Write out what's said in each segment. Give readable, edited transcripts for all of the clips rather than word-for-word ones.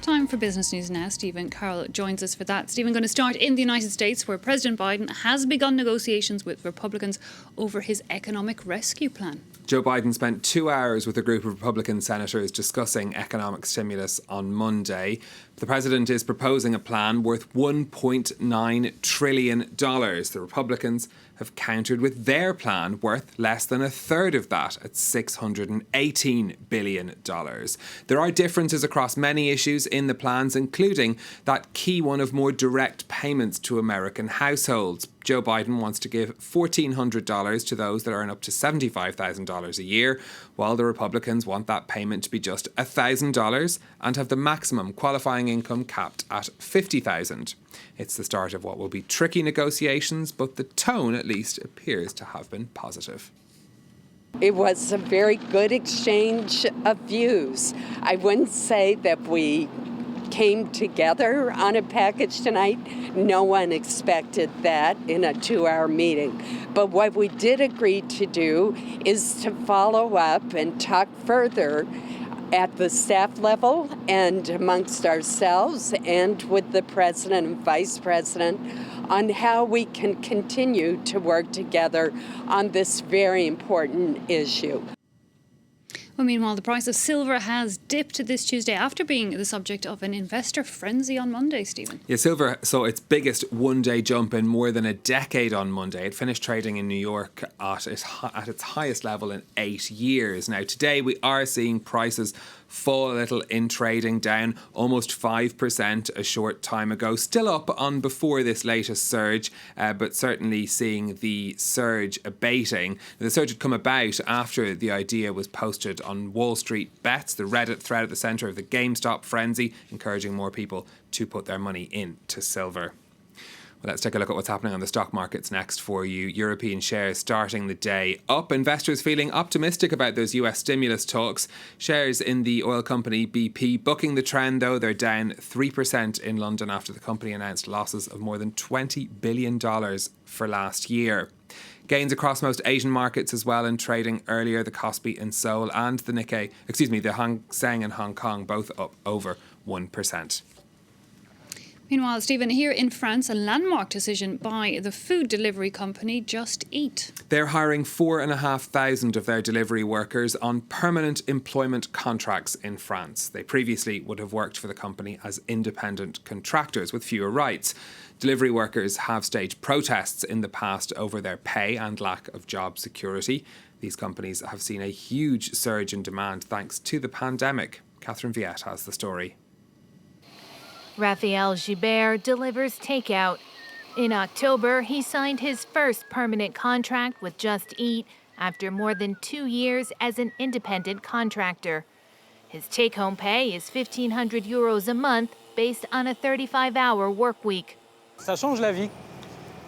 Time for business news now. Stephen Carroll joins us for that. Stephen, going to start in the United States, where President Biden has begun negotiations with Republicans over his economic rescue plan. Joe Biden spent 2 hours with a group of Republican senators discussing economic stimulus on Monday. The president is proposing a plan worth $1.9 trillion. The Republicans have countered with their plan worth less than a third of that at $618 billion. There are differences across many issues in the plans, including that key one of more direct payments to American households. Joe Biden wants to give $1,400 to those that earn up to $75,000 a year, while the Republicans want that payment to be just $1,000 and have the maximum qualifying income capped at $50,000. It's the start of what will be tricky negotiations, but the tone at least appears to have been positive. It was a very good exchange of views. I wouldn't say that we came together on a package tonight. No one expected that in a 2-hour meeting. But what we did agree to do is to follow up and talk further at the staff level and amongst ourselves and with the president and vice president on how we can continue to work together on this very important issue. Well, meanwhile, the price of silver has dipped this Tuesday after being the subject of an investor frenzy on Monday, Stephen. Yeah, silver saw its biggest one-day jump in more than a decade on Monday. It finished trading in New York at its highest level in 8 years. Now, today we are seeing prices fall a little in trading, down almost 5% a short time ago. Still up on before this latest surge, but certainly seeing the surge abating. The surge had come about after the idea was posted on Wall Street Bets, the Reddit thread at the centre of the Gamestop frenzy, encouraging more people to put their money into silver. Well, let's take a look at what's happening on the stock markets next for you. European shares starting the day up. Investors feeling optimistic about those US stimulus talks. Shares in the oil company BP bucking the trend, though. They're down 3% in London after the company announced losses of more than $20 billion for last year. Gains across most Asian markets as well in trading earlier. The Kospi in Seoul and the Hang Seng in Hong Kong both up over 1%. Meanwhile, Stephen, here in France, a landmark decision by the food delivery company Just Eat. They're hiring 4,500 of their delivery workers on permanent employment contracts in France. They previously would have worked for the company as independent contractors with fewer rights. Delivery workers have staged protests in the past over their pay and lack of job security. These companies have seen a huge surge in demand thanks to the pandemic. Catherine Viette has the story. Raphael Gibert delivers takeout. In October, he signed his first permanent contract with Just Eat after more than 2 years as an independent contractor. His take-home pay is €1,500 a month based on a 35-hour work week. Ça change la vie,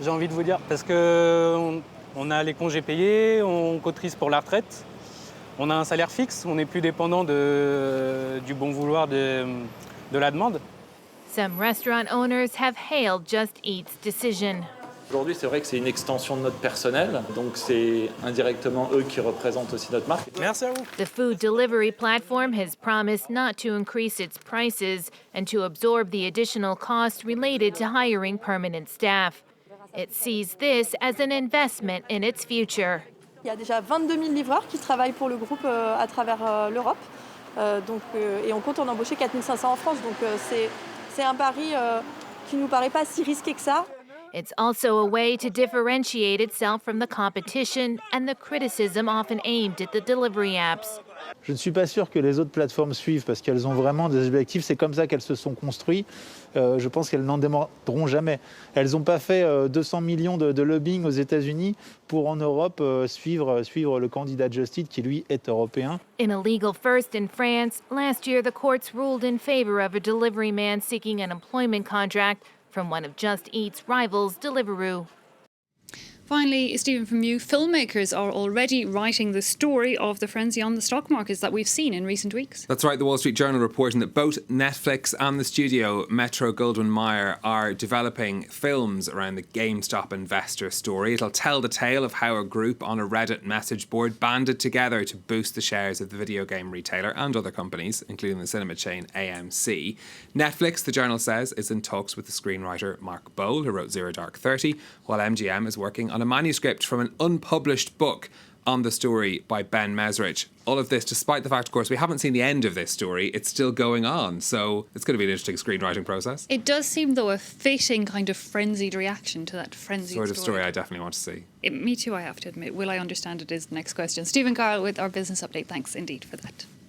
j'ai envie de vous dire, parce que on a les congés payés, on cotise pour la retraite, on a un salaire fixe, on n'est plus dépendant du bon vouloir de la demande. Some restaurant owners have hailed Just Eat's decision. Aujourd'hui, c'est vrai que c'est une extension de notre personnel, donc c'est indirectement eux qui représentent aussi notre marque. Merci à vous. The food delivery platform has promised not to increase its prices and to absorb the additional cost related to hiring permanent staff. It sees this as an investment in its future. Il y a déjà 22 000 livreurs qui travaillent pour le groupe à travers l'Europe, et on compte en embaucher 4 500 en France, donc c'est un pari qui ne nous paraît pas si risqué que ça. It's also a way to differentiate itself from the competition and the criticism often aimed at the delivery apps. Je ne suis pas sûr que les autres plateformes suivent parce qu'elles ont vraiment des objectifs. C'est comme ça qu'elles se sont construites. Je pense qu'elles n'en démordront jamais. Elles n'ont pas fait 200 millions de lobbying aux États-Unis pour en Europe suivre le candidat Just Eat qui lui est européen. In a legal first in France, last year the courts ruled in favor of a delivery man seeking an employment contract from one of Just Eat's rivals, Deliveroo. Finally, Stephen, from you, filmmakers are already writing the story of the frenzy on the stock markets that we've seen in recent weeks. That's right. The Wall Street Journal reporting that both Netflix and the studio Metro-Goldwyn-Mayer are developing films around the GameStop investor story. It'll tell the tale of how a group on a Reddit message board banded together to boost the shares of the video game retailer and other companies, including the cinema chain AMC. Netflix, the journal says, is in talks with the screenwriter Mark Bowl, who wrote Zero Dark 30, while MGM is working on a manuscript from an unpublished book on the story by Ben Mesrich. All of this despite the fact, of course, we haven't seen the end of this story. It's still going on, so it's going to be an interesting screenwriting process. It does seem, though, a fitting kind of frenzied reaction to that frenzied sort of story I definitely want to see. Me too, I have to admit. Will I understand it is the next question. Stephen Carroll with our business update. Thanks indeed for that.